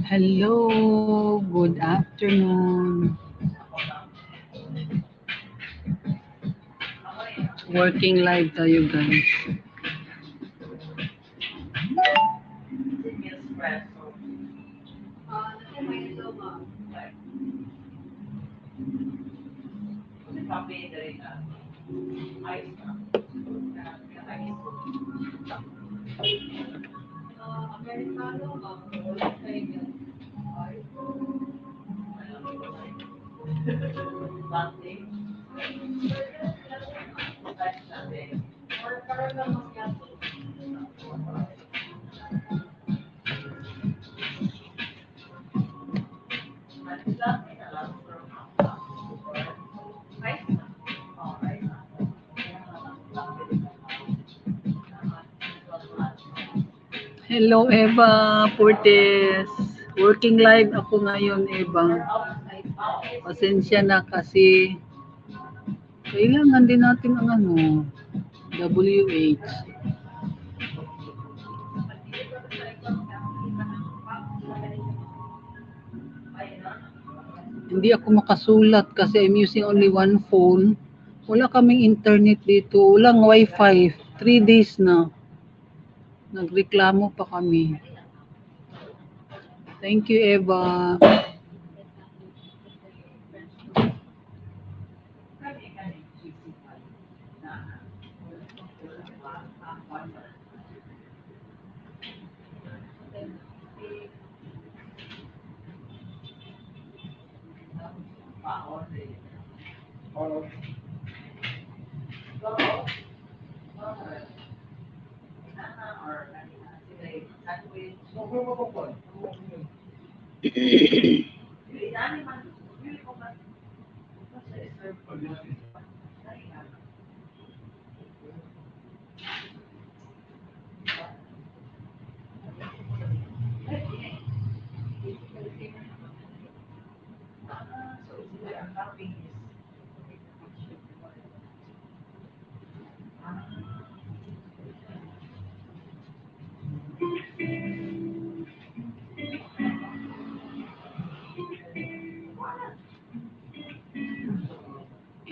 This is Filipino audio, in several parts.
Hello, good afternoon. Working live tayo guys. Hello Eva Portes. Working live ako ngayon Eva. Pasensya na kasi kailangan din natin ang WH. Hindi ako makasulat kasi I'm using only one phone. Wala kaming internet dito. Walang wifi. 3 days na. Nagreklamo pa kami. Thank you, Eva.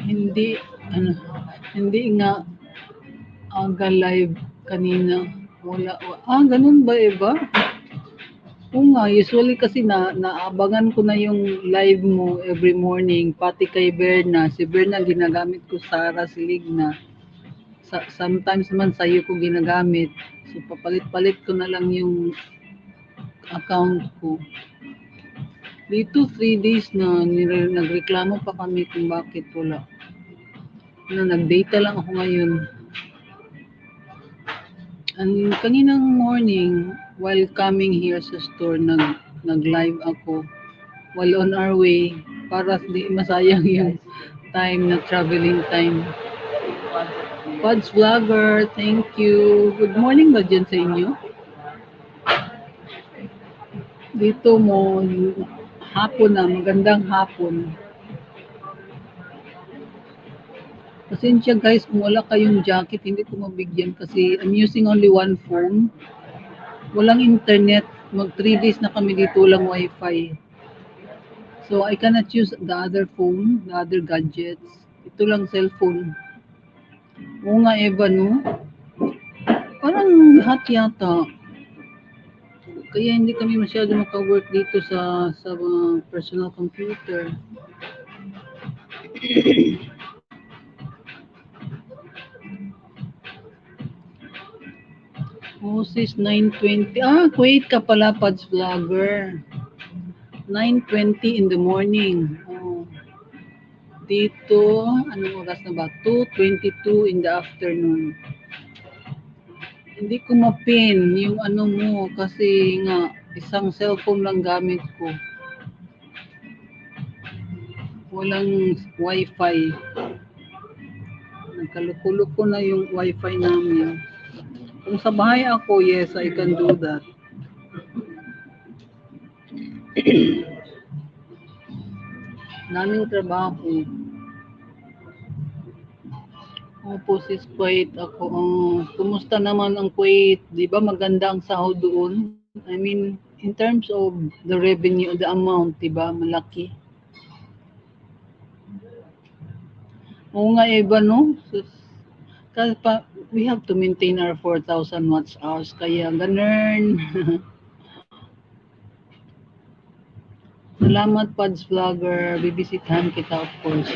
Hindi, hindi nga aga live kanina. Wala. Ganun ba, Eva? Oo nga, usually kasi naabangan ko na yung live mo every morning, pati kay Berna. Si Berna ginagamit ko, Sara Siligna. Sometimes naman sa'yo ko ginagamit. So papalit-palit ko na lang yung account ko. Dito 3 days na nagreklamo pa kami kung bakit wala. Nag-data lang ako ngayon. And kaninang morning, while coming here sa store, nag-live ako. While on our way, para di masayang yung time na traveling time. Pods Vlogger, thank you. Good morning ba dyan sa inyo? Dito mo, hapon na, magandang hapon. Pasensya guys, kung wala kayong jacket, hindi ko mabigyan kasi I'm using only one phone. Walang internet. Mag 3 days na kami dito, walang wifi. So I cannot use the other phone, the other gadgets. Ito lang cellphone. Oo nga Eva, no? Parang hot yata. Kaya hindi kami masyado maka-work dito sa mga personal computer. Moses 9:20. Kuwait ka pala, Pods Vlogger. 9:20 in the morning. Dito, anong oras na ba? 2:22 in the afternoon. Hindi ko mapin yung ano mo kasi nga isang cellphone lang gamit ko. Walang wifi. Nagkaluko-luko na yung wifi namin. Kung sa bahay ako, yes, I can do that. Naming trabaho. Opo, sis, Kuwait ako. Kumusta naman ang Kuwait? Di ba maganda ang sahod doon? I mean, in terms of the revenue, the amount, di ba? Malaki. Oo nga, iba, no? Sus, kasi pa, we have to maintain our 4,000 watts hours. Kaya, ganun. Salamat, Pads Vlogger. Bibisitahan kita, of course.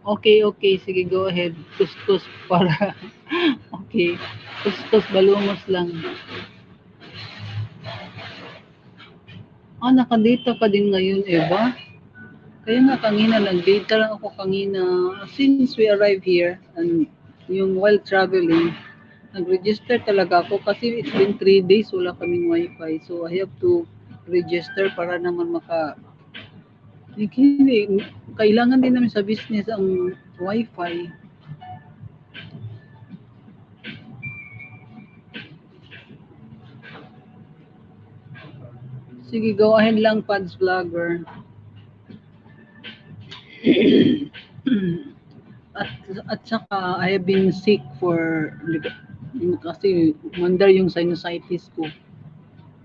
Okay, okay. Sige, go ahead. Kuskus para. Okay. Kuskus, balumos lang. Nakadata ka din ngayon, Eva? Kaya nga kanina, nag-data lang ako kanina. Since we arrived here, and yung while traveling, nag-register talaga ako kasi it's been 3 days wala kaming wifi. So I have to register para naman hindi, kailangan din namin sa business ang wifi. Sige, go ahead lang, Pads Vlogger. at at saka I have been sick for kasi wonder yung sinusitis ko.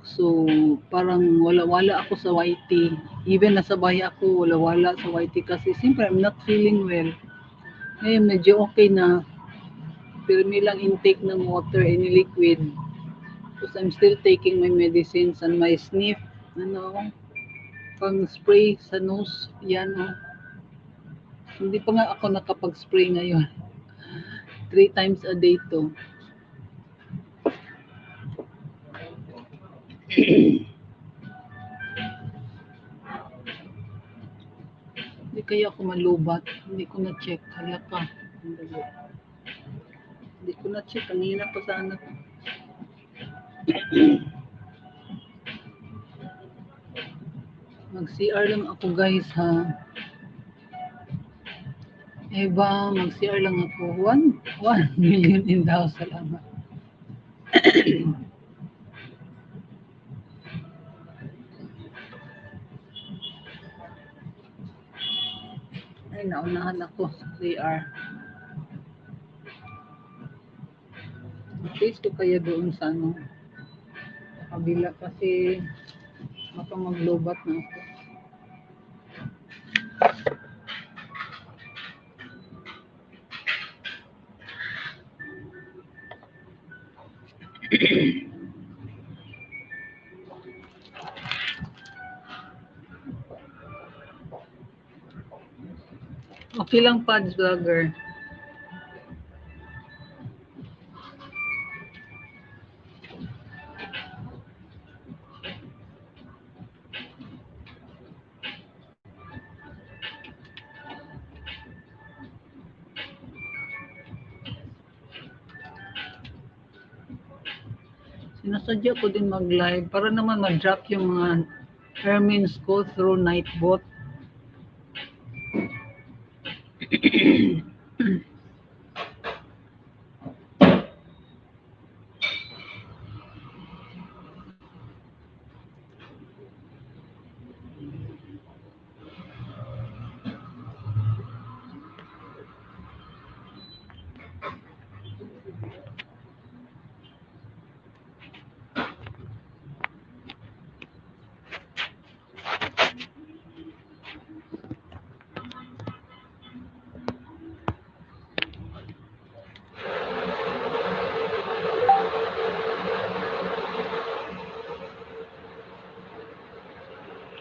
So, parang wala-wala ako sa YT. Even nasa bahay ako, wala-wala sa YT kasi siyempre I'm not feeling well. Ngayon medyo okay na. Pero may lang intake ng water and liquid. Because I'm still taking my medicines and my sniff, pang spray sa nose, yan oh. Hindi pa nga ako nakapag-spray ngayon. 3 times a day to. Hindi kaya ako malubat. Hindi ko na-check. Kaya ka. Hindi ko na-check. Kanina pa sana. Mag-CR lang ako guys ha. Eva, mag-CR lang ako. 1 million in the house. Salamat. Ay, naunahan ako sa CR. Taste ko kaya doon sa kabila kasi baka maglobat na ako. Okay lang, Pads Vlogger. Sinasadya ko din mag-live para naman mag-drop yung mga Hermins ko through Nightbot.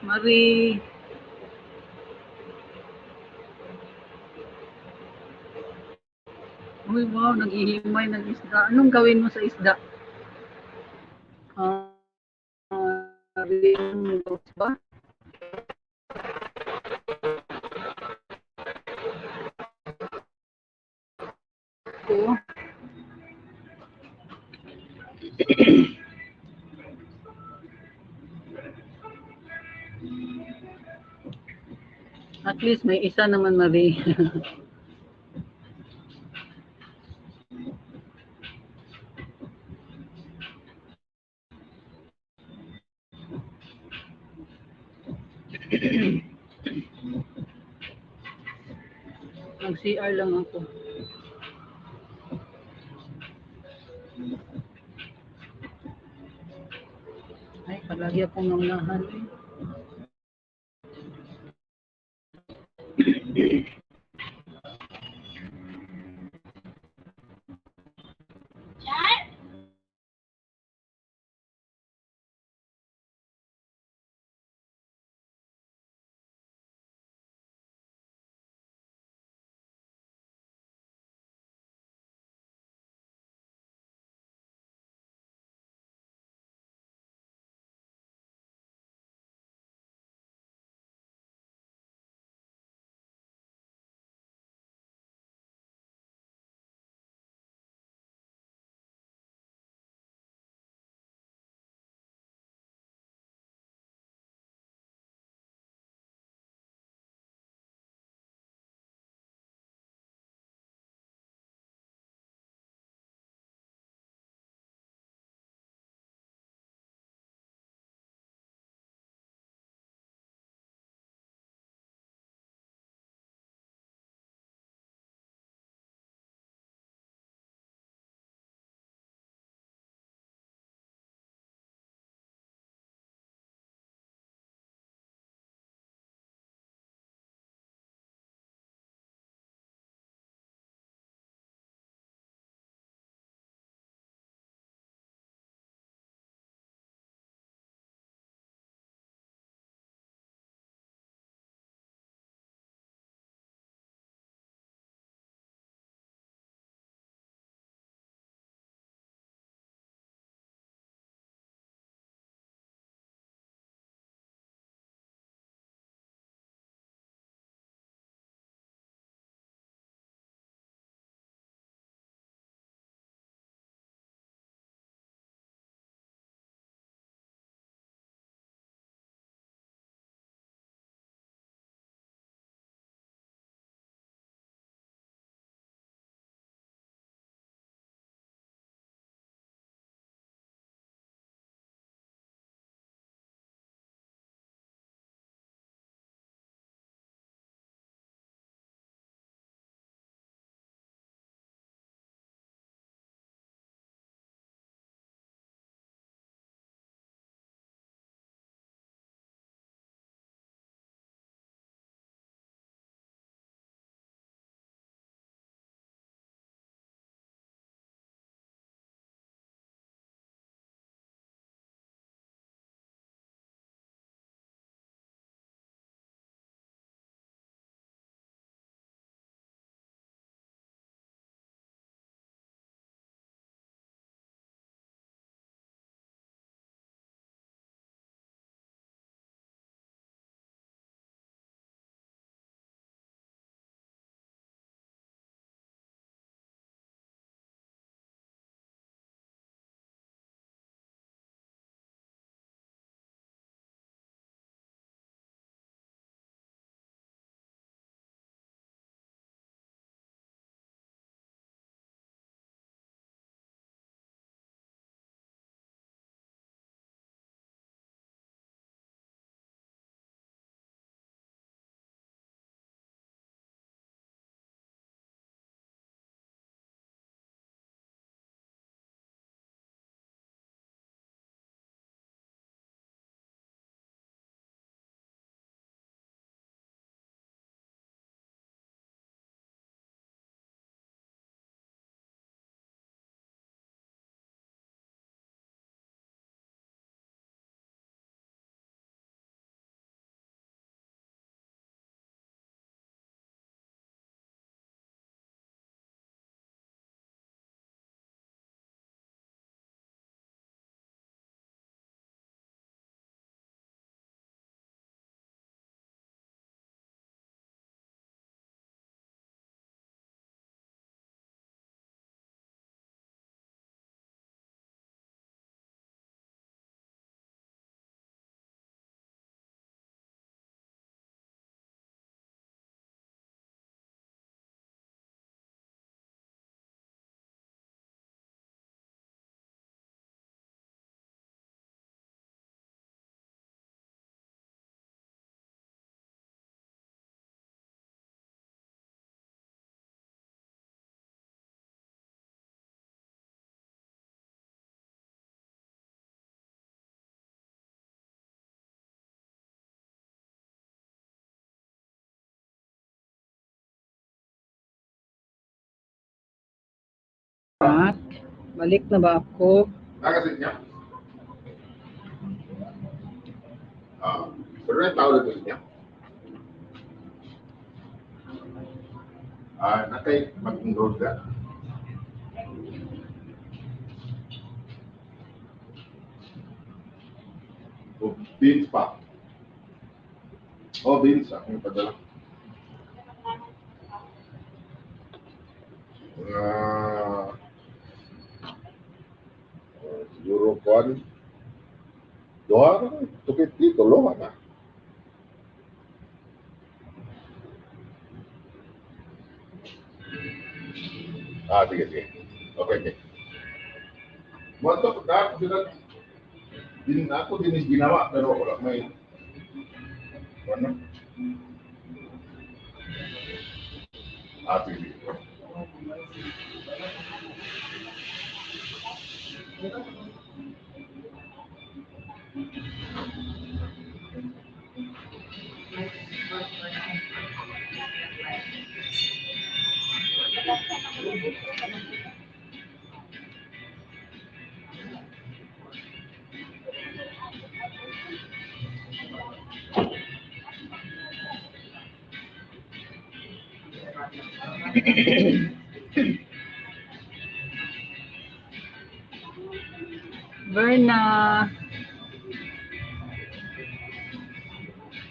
Marie. Uy, wow, naghihimay ng isda. Anong gawin mo sa isda? Ring ba? Oo. At least may isa naman, Marie. Mag-CR lang ako. Lagi akong naunahan. back. Balik na ba ako? Nakasit niya? Pero na tao na niya. Nakay mag-enroll ka. O, beans pa. Beans. Ang padala. Siguro kuhan. Doha na. Tukit-tukit. Tuloha na. Sige. Okay. Mo to na ako sila din ako din ginawa pero wala may ano? Sige. Verna.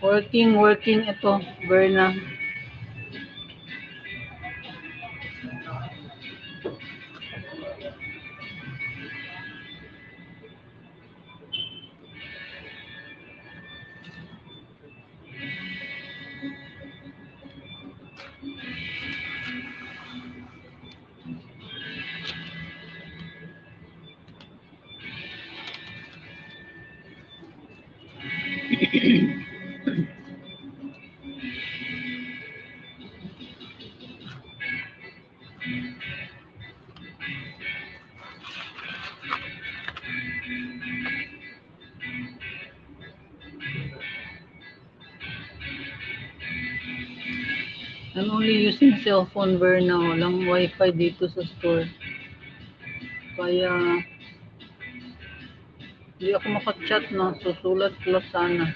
Working ito, Verna. I'm only using cellphone, Verna. Walang wifi dito sa store. Kaya hindi ako makachat na. Susulat ko lang sana.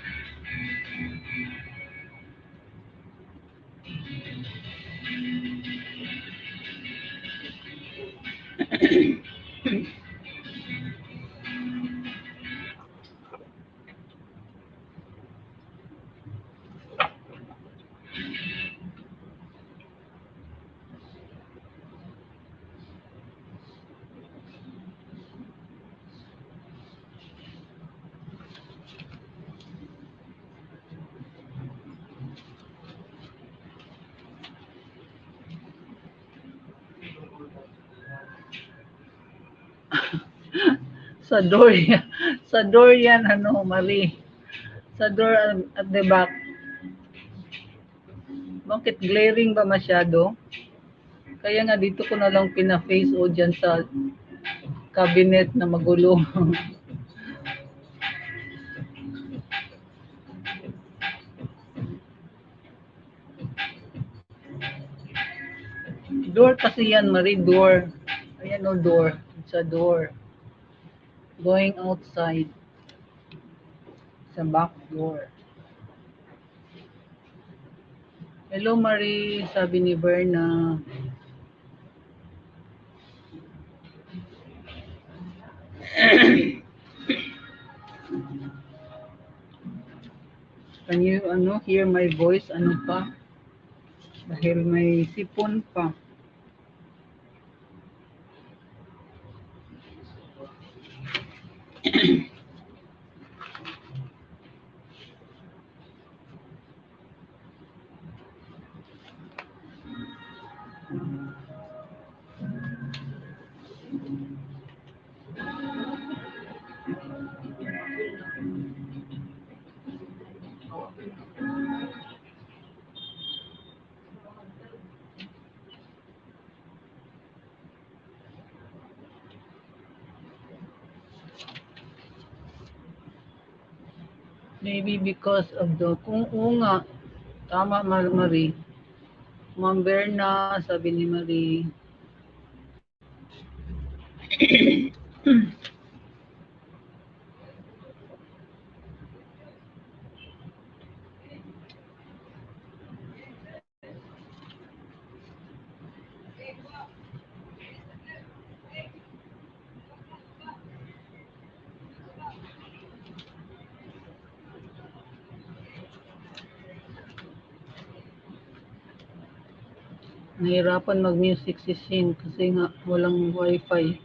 Sa door yan, Marie. Sa door at the back. Bakit glaring ba masyado? Kaya nga dito ko na lang pina-face o dyan sa cabinet na magulo. Door kasi yan, Marie, door. Ayan o, door. It's a door. Going outside. Sa back door. Hello, Marie, sabi ni Berna. Can you hear my voice? Ano pa? Dahil may sipon pa. Maybe because of the, kung nga, tama Marie. Ma'am Berna, sabi ni Marie. Nahirapan mag-music si Shin kasi nga walang wifi.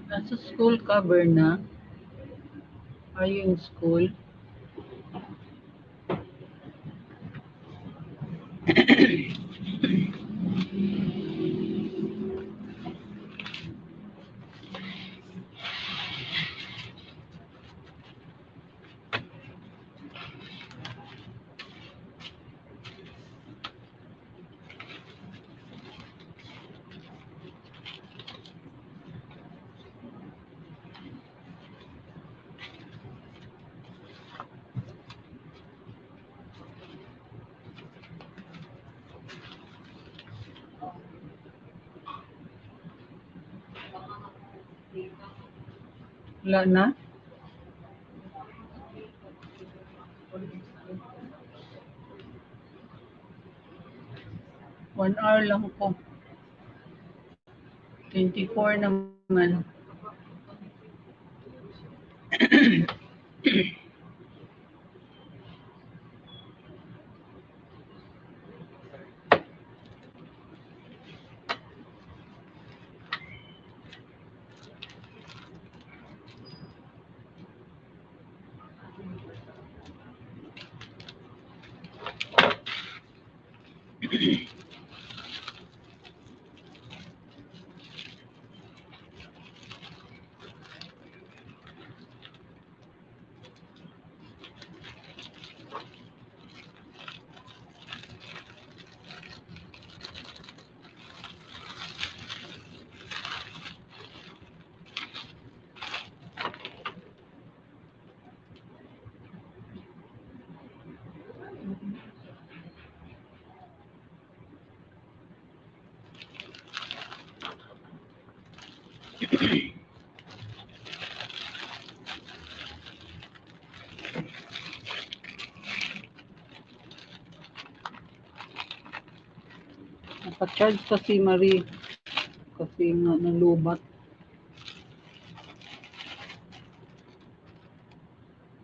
Nasa school cover na? Are you in school? Wala na? 1 hour lang po. 24 naman. Naka-charge kasi Marie. Kasi nga nalubat.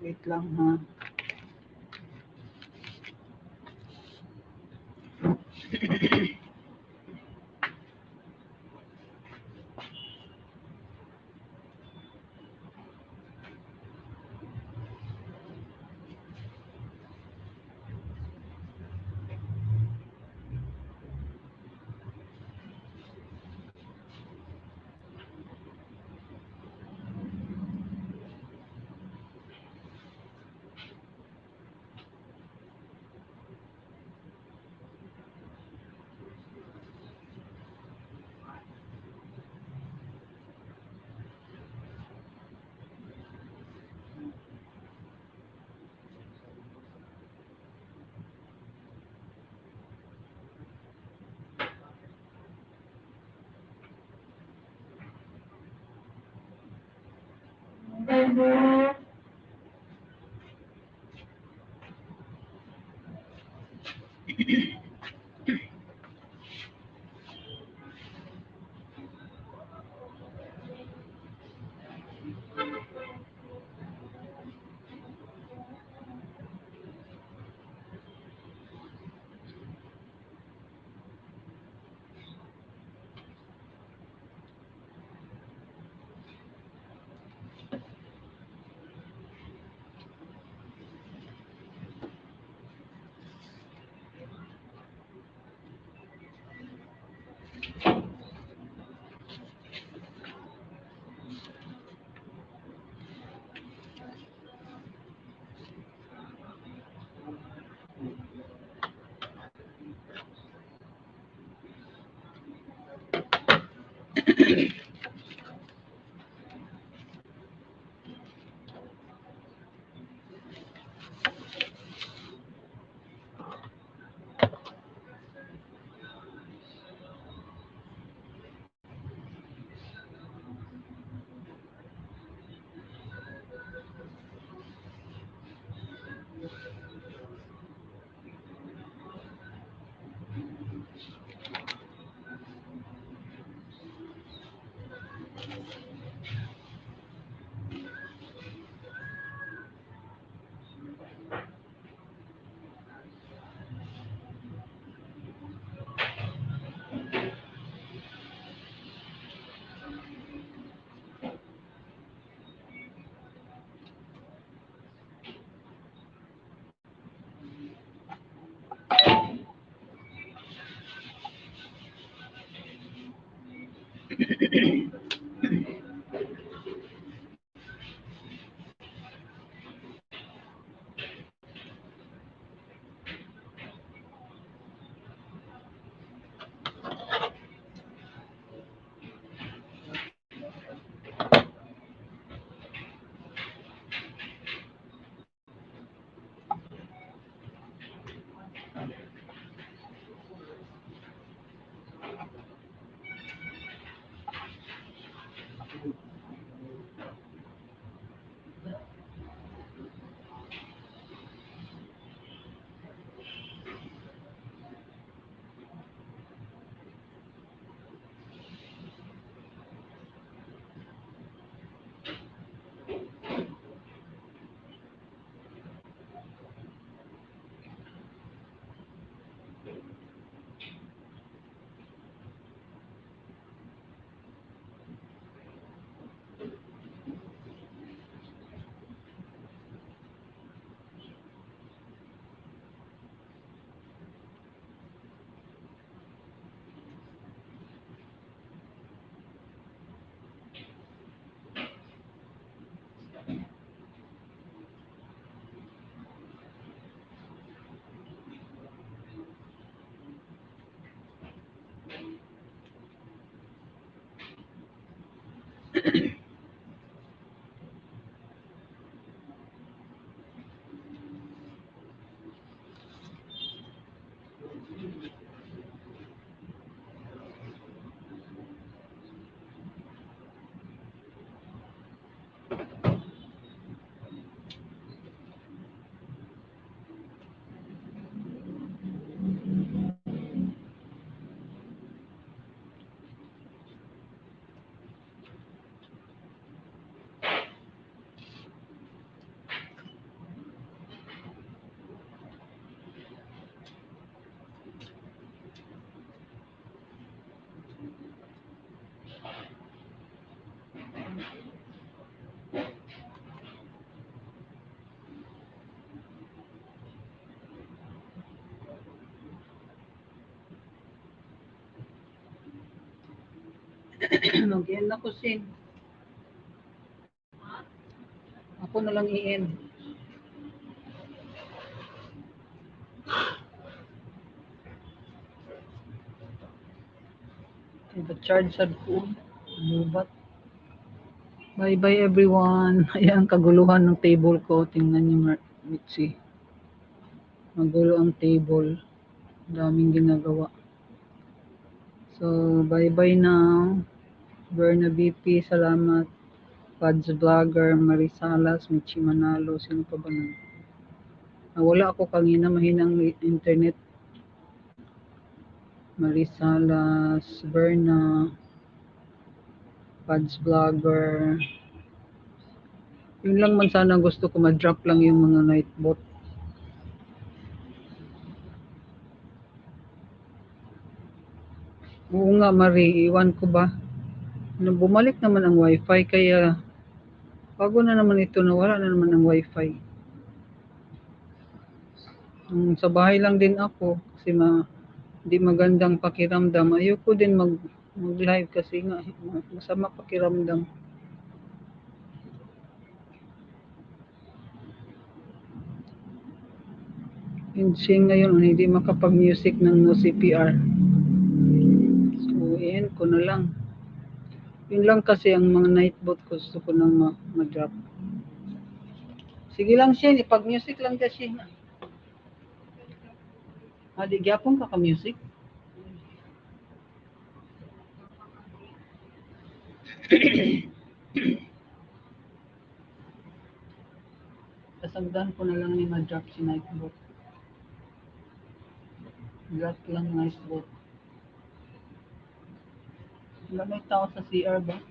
Wait lang ha. Mag-end ako, Sin. Ako na lang i-end. Iba-charge sa phone. Lubat. Bye-bye everyone. Ayan, kaguluhan ng table ko. Tingnan niyo, Mitzi. Magulo ang table. Daming ginagawa. So, bye-bye now. Berna BP, salamat. Pads Vlogger, Marisalas, Michi Manalo. Sino pa ba nun? Wala ako kanina, mahinang internet. Marisalas, Berna, Pads Vlogger. Yun lang man sana gusto ko, ma-drop lang yung mga nightbot. Oo nga, Marie, iwan ko ba? Bumalik naman ang wifi, kaya bago na naman ito, nawala na naman ang wifi. Sa bahay lang din ako, kasi di magandang pakiramdam. Ayoko din mag-live kasi nga, masama pakiramdam. And Shane ngayon, hindi makapag-music ng no CPR. So, i-end ko na lang. Yun lang kasi ang mga nightbot ko, gusto ko nang ma-drop. Sige lang, Shane, ipag-music lang ka, Shane. Di gyapon ka ka-music? Kasagdan ko na lang ni ma-drop si nightbot. Drop lang nightbot. Wala may tao sa CR ba?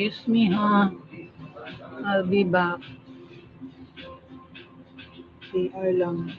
Excuse me, ha? I'll be back. CR lang.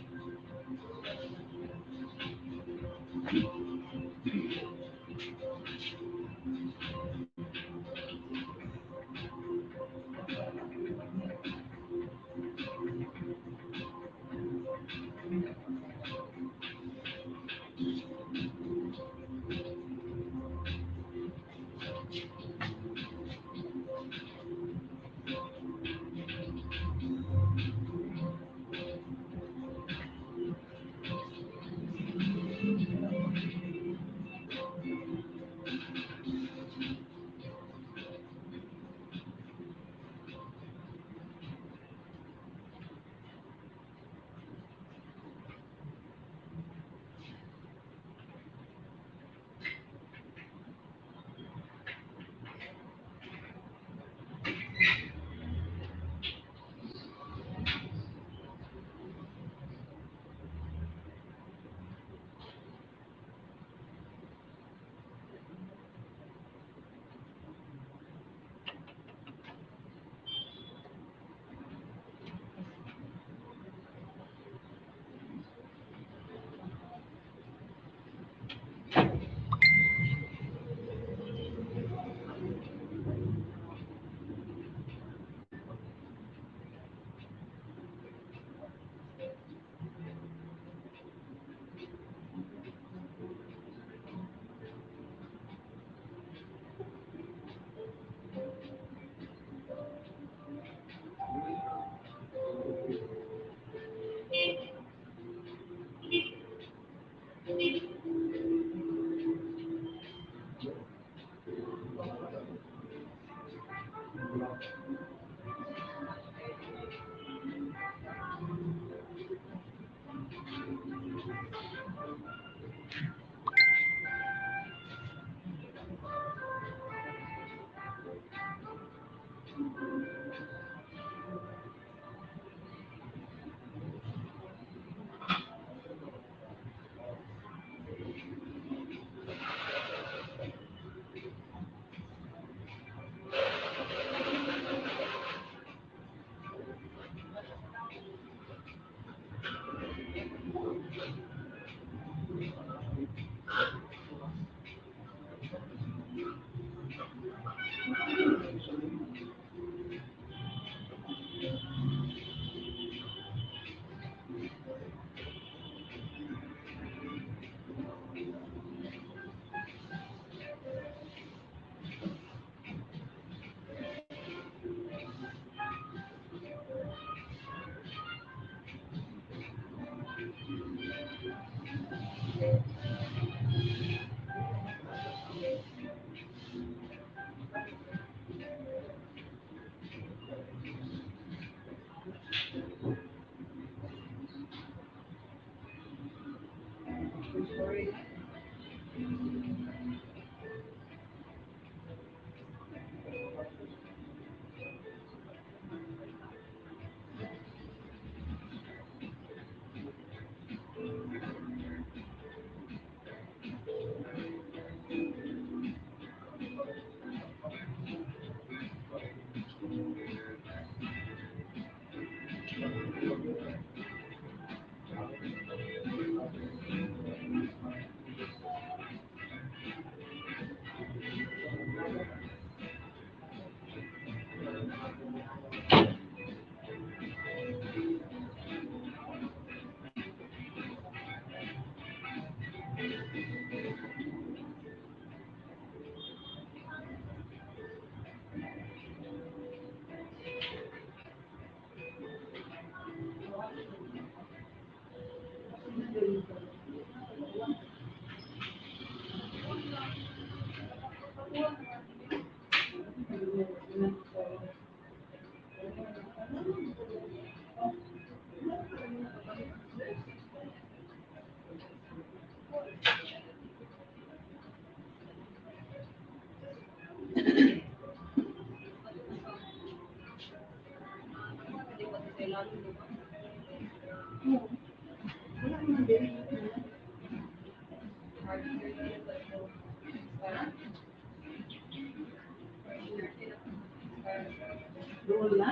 Doon na?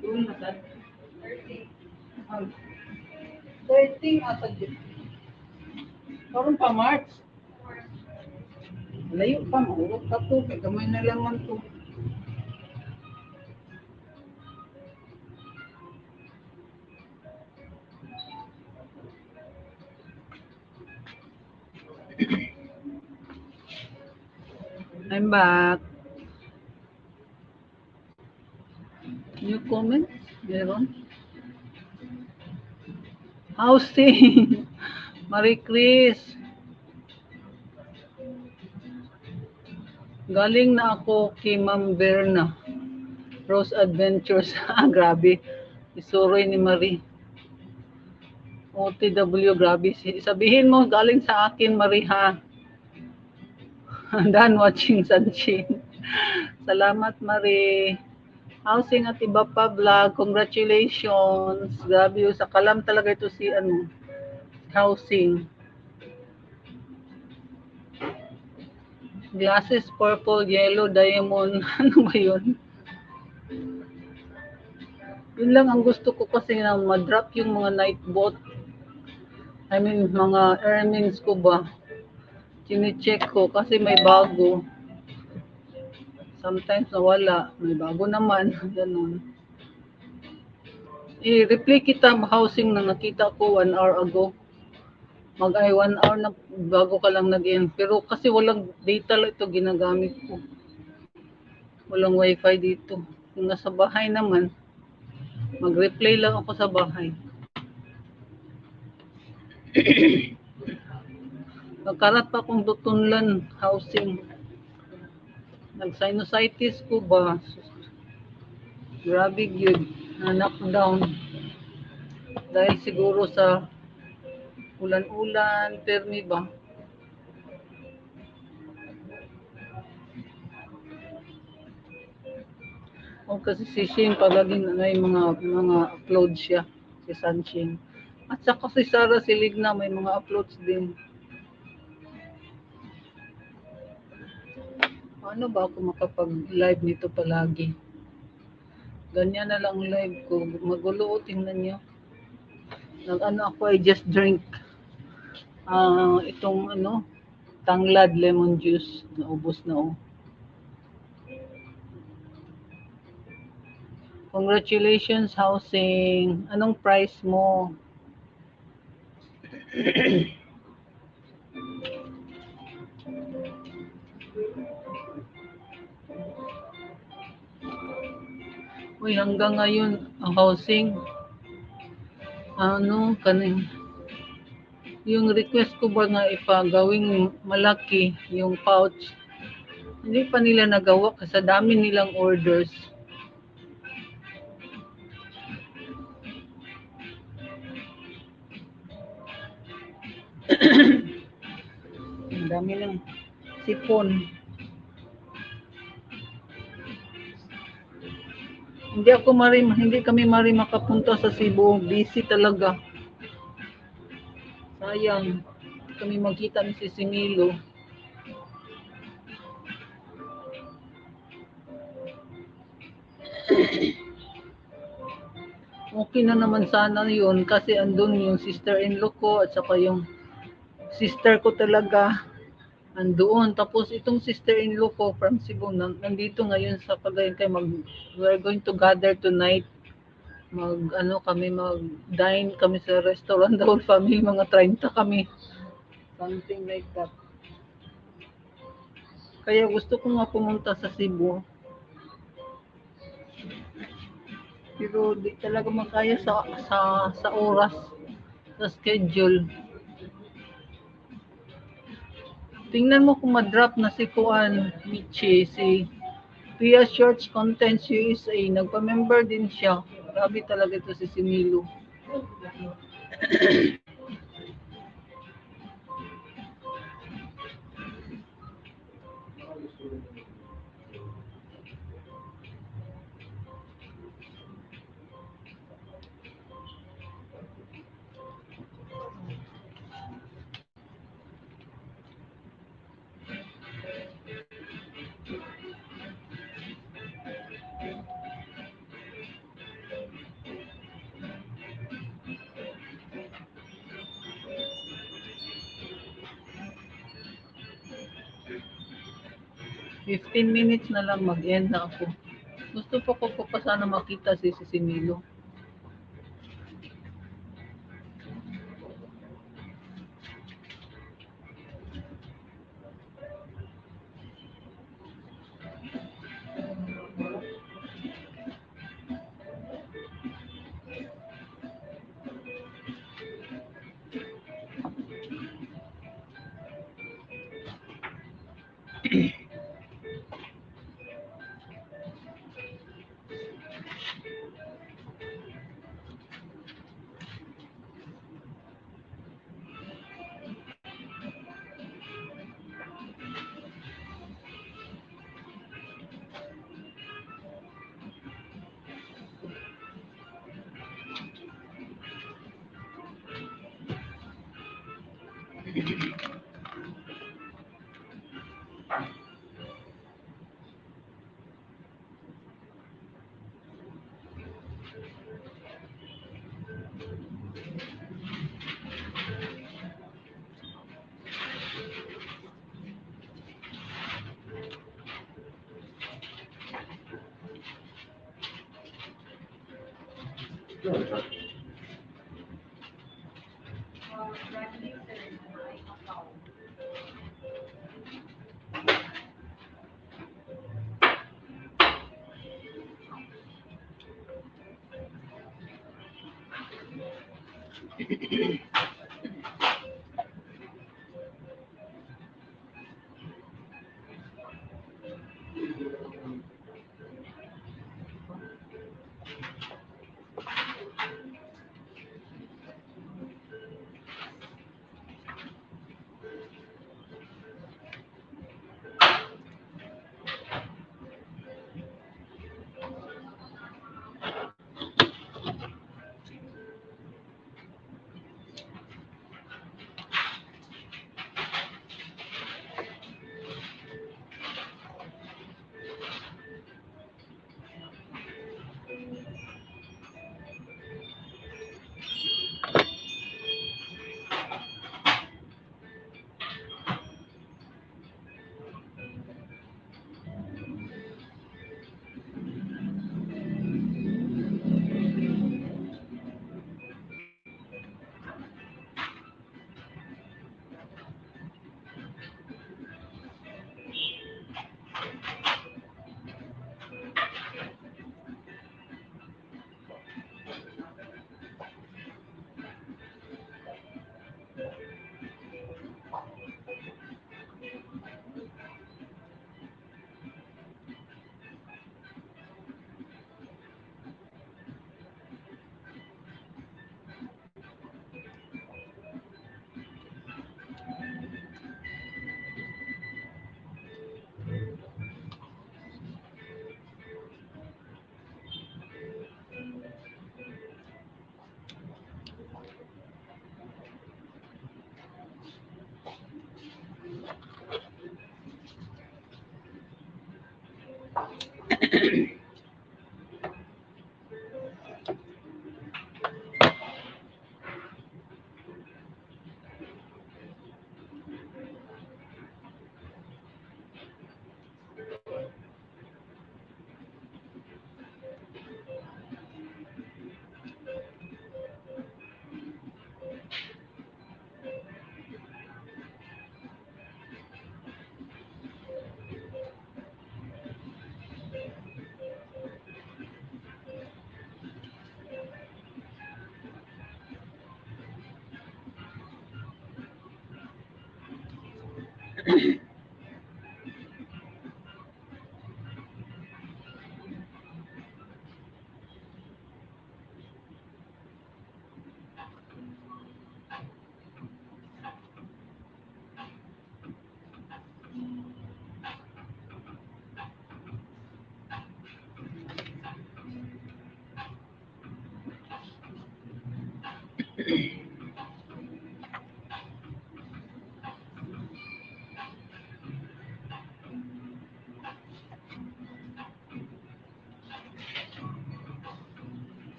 Doon na ka? 13 ata dito. Karon pa March. Layo pa, maurot pa to. Kaya gamay na lang man to. I'm back. New comments? Meron? Housing. Marie Chris. Galing na ako kay Ma'am Berna. Rose Adventures. Grabe. Isuroy ni Marie. OTW, grabe. Sabihin mo, galing sa akin, Marie, ha? Done watching Sunshine. Salamat, Marie. Housing at iba pa vlog. Congratulations. Grabe, sa kalam talaga ito si Housing. Glasses, purple, yellow, diamond. Ano ba yun? Yun lang ang gusto ko kasi na ma-drop yung mga night boat. I mean, mga earnings ko ba? Chine-check ko kasi may bago. Sometimes nawala. May bago naman. Ganun. I-replay kita housing na nakita ko 1 hour ago. Mag-ay 1 hour na bago ka lang nag-in. Pero kasi walang data lang ito ginagamit ko. Walang wifi dito. Kung nasa bahay naman, mag-replay lang ako sa bahay. Nagkarat pa akong dutunlan housing. Nag-sinusitis ko ba? Grabe yun. Na-knockdown. Dahil siguro sa ulan-ulan, permi ba? O kasi si Shane palaging may mga upload siya. Si Sunshine. At saka si Sarah Siligna may mga uploads din. Paano ba ako makapag-live nito palagi? Ganyan na lang live ko. Magulo, tingnan nyo. Nag-ano ako, I just drink itong tanglad lemon juice. Naubos na oh. Congratulations, housing. Anong price mo? Uy, hanggang ngayon, ang housing, kaning, yung request ko ba nga ipagawing malaki yung pouch, hindi pa nila nagawa kasi sa dami nilang orders. Ang dami ng sipon. Hindi kami makapunta sa Cebu. Busy talaga. Sayang. Kami magkita ni si Similo. Okay na naman sana yun kasi andun yung sister-in-law ko at saka yung sister ko talaga andoon. Tapos itong sister-in-law ko from Cebu nandito ngayon sa Cagayan kay we're going to gather tonight. Mag-dine kami sa restaurant, the whole family, mga 30 kami. Something like that. Kaya gusto ko nga pumunta sa Cebu. Pero di talaga makaya sa oras, sa schedule. Tingnan mo kung ma-drop na si Kuan Michi, si Pia Shorts Contents USA. Nagpa-member din siya. Grabe talaga ito si Similo. Fifteen minutes na lang mag-end na ako. Gusto ko pa sana makita si Similo.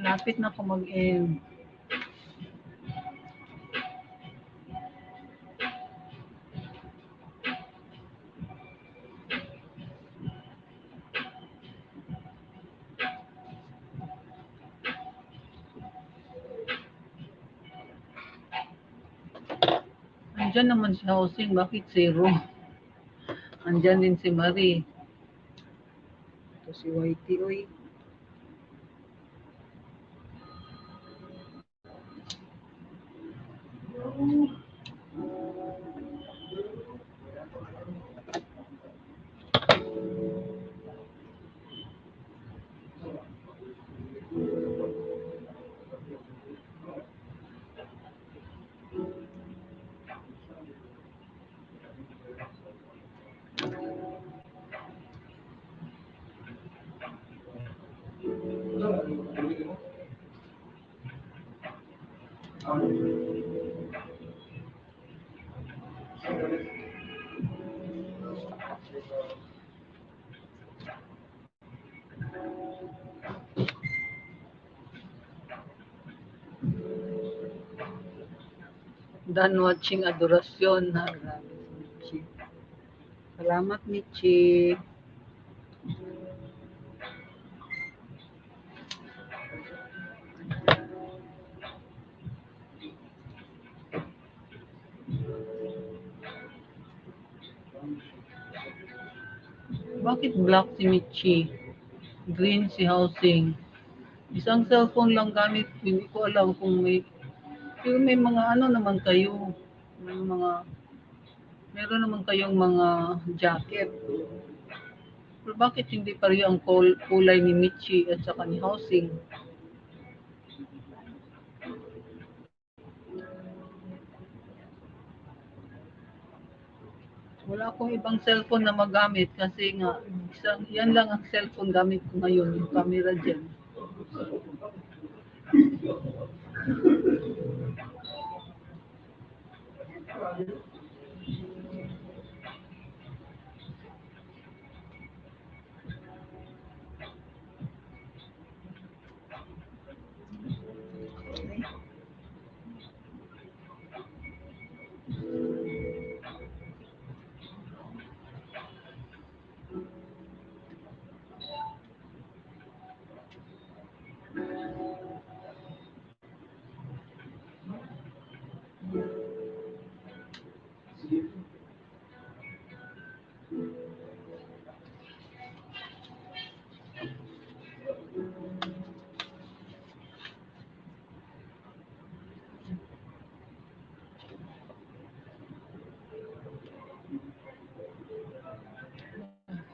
Lapit na ako mag-end. Andyan naman si Housing, bakit zero? Andyan din si Marie. Ito si YT, oy. Done watching Adorasyon. Ha? Grabe si Michi. Salamat, Michi. Bakit black si Michi? Green si Housing. Isang cellphone lang gamit. Hindi ko alam kung pero may mga ano naman kayo. Meron naman kayong mga jacket. Pero bakit hindi pareho ang kulay ni Michi at saka ni Housing? Wala akong ibang cellphone na magamit kasi nga, yan lang ang cellphone gamit ko ngayon, yung camera dyan.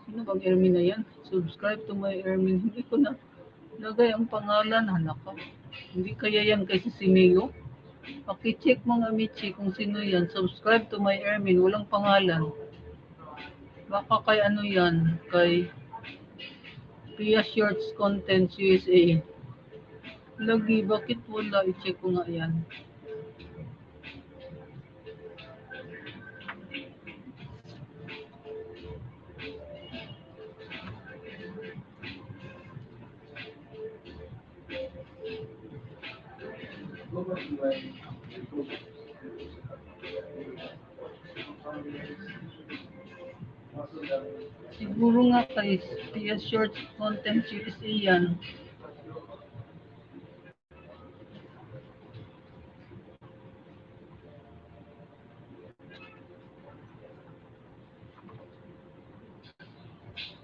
Sino bang Ermin na yan? Subscribe to my Ermin. Hindi ko na lagay ang pangalan. Anak ka. Hindi kaya yan kay Sineo? Pakicheck mga Michi kung sino yan. Subscribe to my Ermin. Walang pangalan. Baka kay ano yan? Kay Pia Shorts Contents USA. Lagi, bakit wala? I-check ko nga yan. Siguro nga kay Pia Shorts Contents USA yan.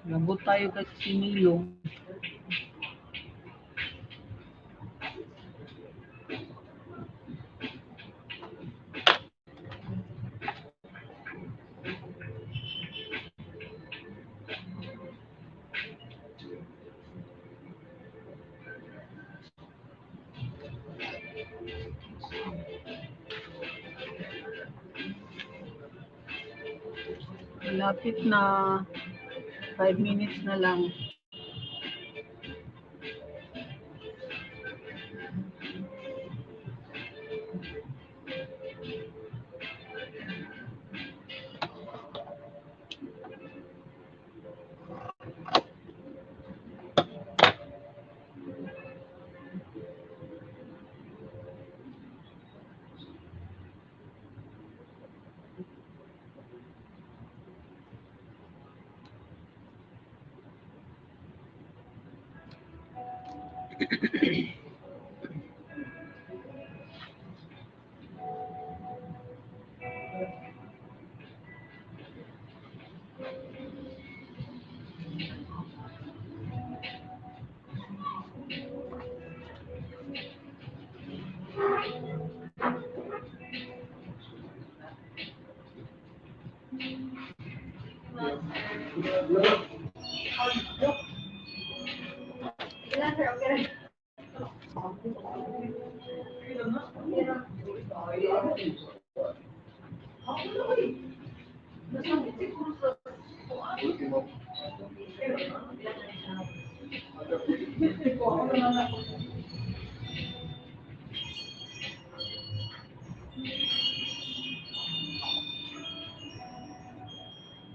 Labot tayo kay Sinilo. Malapit na 5 minutes na lang.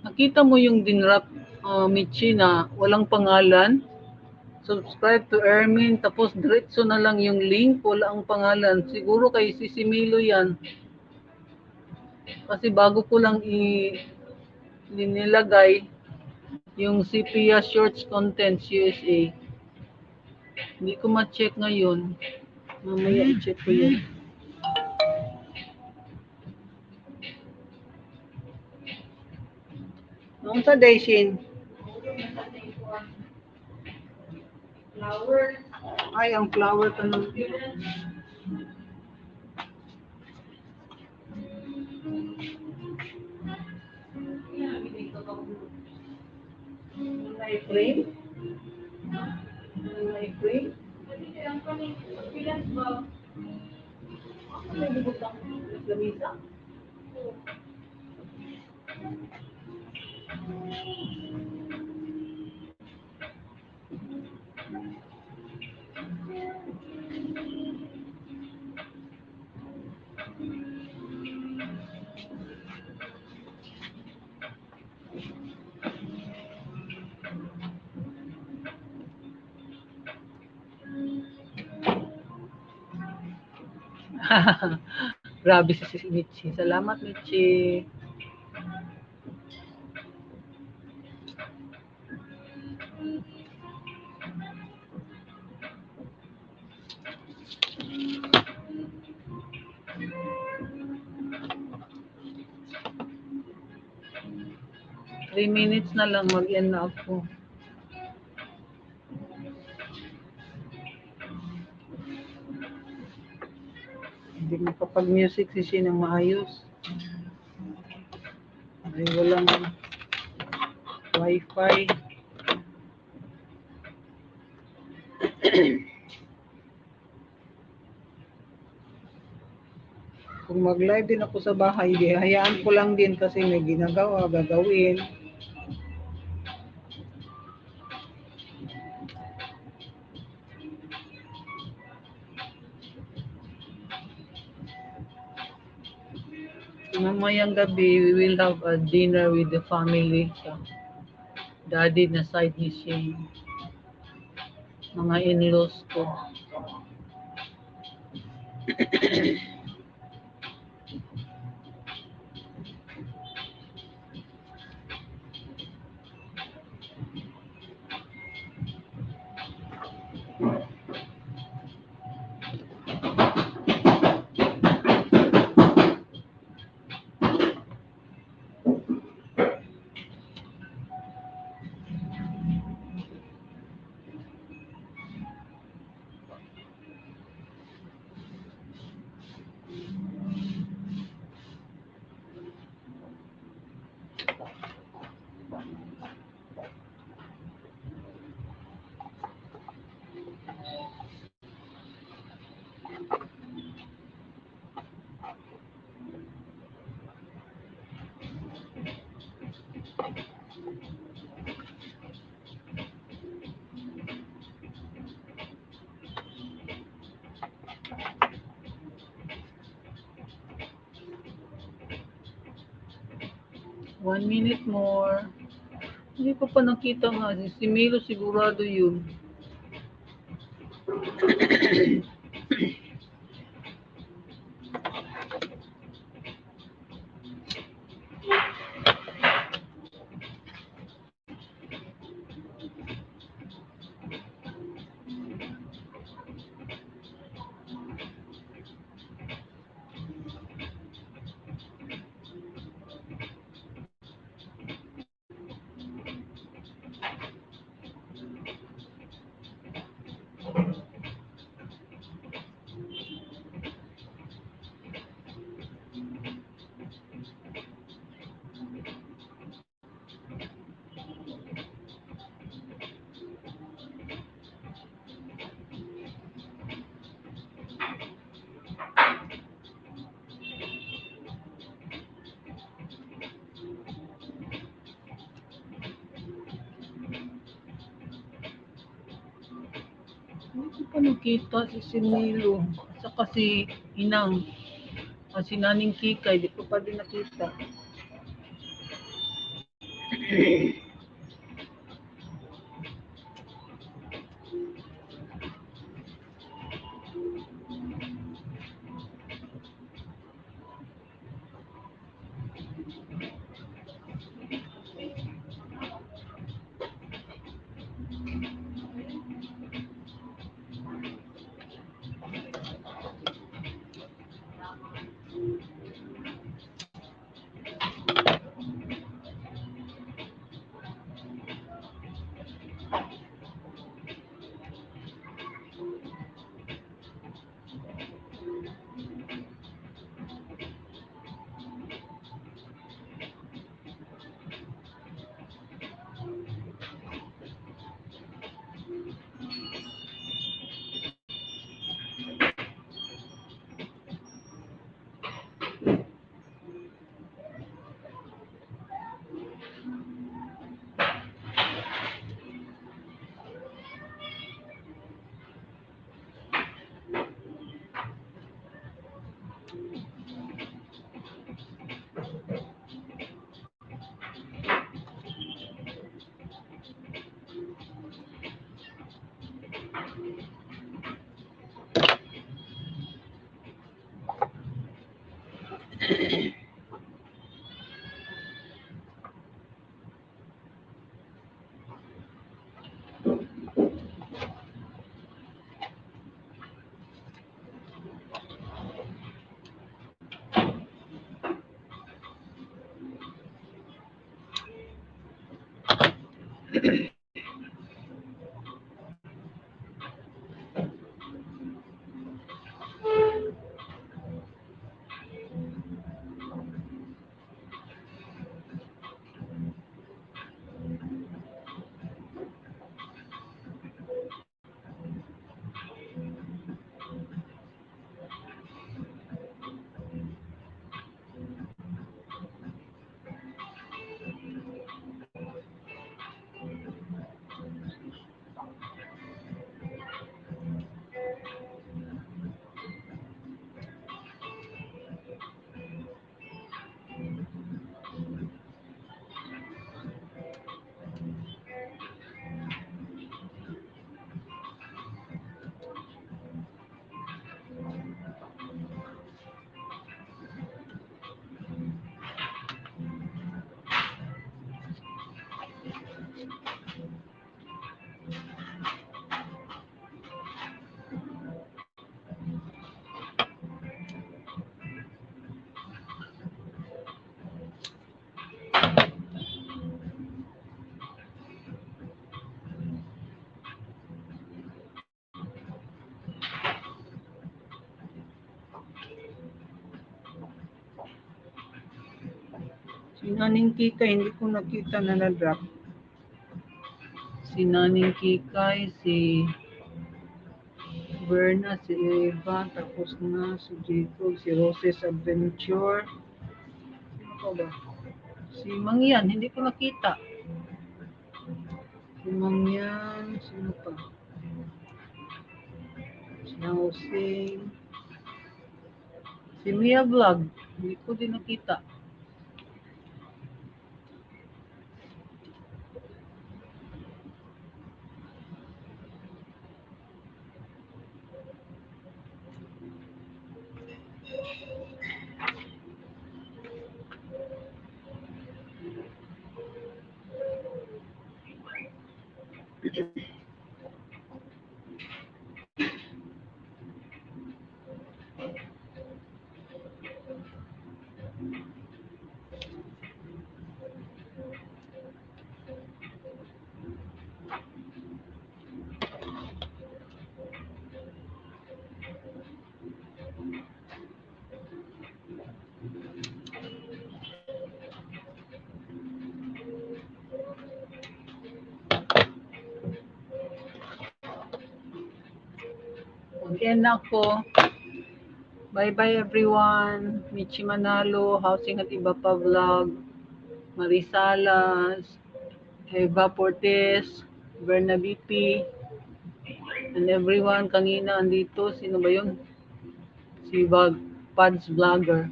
Nakita mo yung dinrap, Michi, na walang pangalan? Subscribe to Ermin, tapos diretso na lang yung link, wala ang pangalan. Siguro kay Sisimilo yan. Kasi bago ko lang nilagay yung Sepia Shorts Contents USA. Hindi ko ma-check ngayon. Mamaya i-check ko yun. Noong sa Daishin? Flower. Ay, ang flower ka nung. May frame? May frame? May bubutang lamisa? Grabe si Michi. Salamat, Michi. Three minutes na lang, mag-end na ako. Hindi makapag-music si Shin ng maayos. Ay, walang wifi. Kung mag-live din ako sa bahay, hayaan ko lang din kasi may gagawin. Mamayang gabi, we will have a dinner with the family. So, daddy na side ni Shane. Mga in-laws ko. One minute more. Hindi ko pa nakita nga. Si Milo sigurado yun. Ano kita si Sinilo? Saka si Inang. Si Naning Kikay, di ko pa din nakita. Si Naning Kikay, hindi ko nakita na na-drop. Si Naning Kikay, si Berna, si Eva, tapos na si Jacob, si Roses Adventure. Sino pa ba? Si Mangyan, hindi ko nakita. Si Mangyan, sino pa? Si Housing. Si Mia Vlog, hindi ko din nakita. Mag-end ako. Bye-bye everyone. Michi Manalo, Housing at Iba Pa Vlog, Marisalas, Eva Portes, Berna BP, And everyone kanina andito, sino ba yun? Si Pads Vlogger.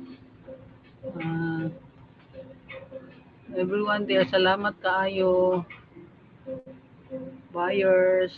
Ah, everyone there, salamat kaayo. Buyers.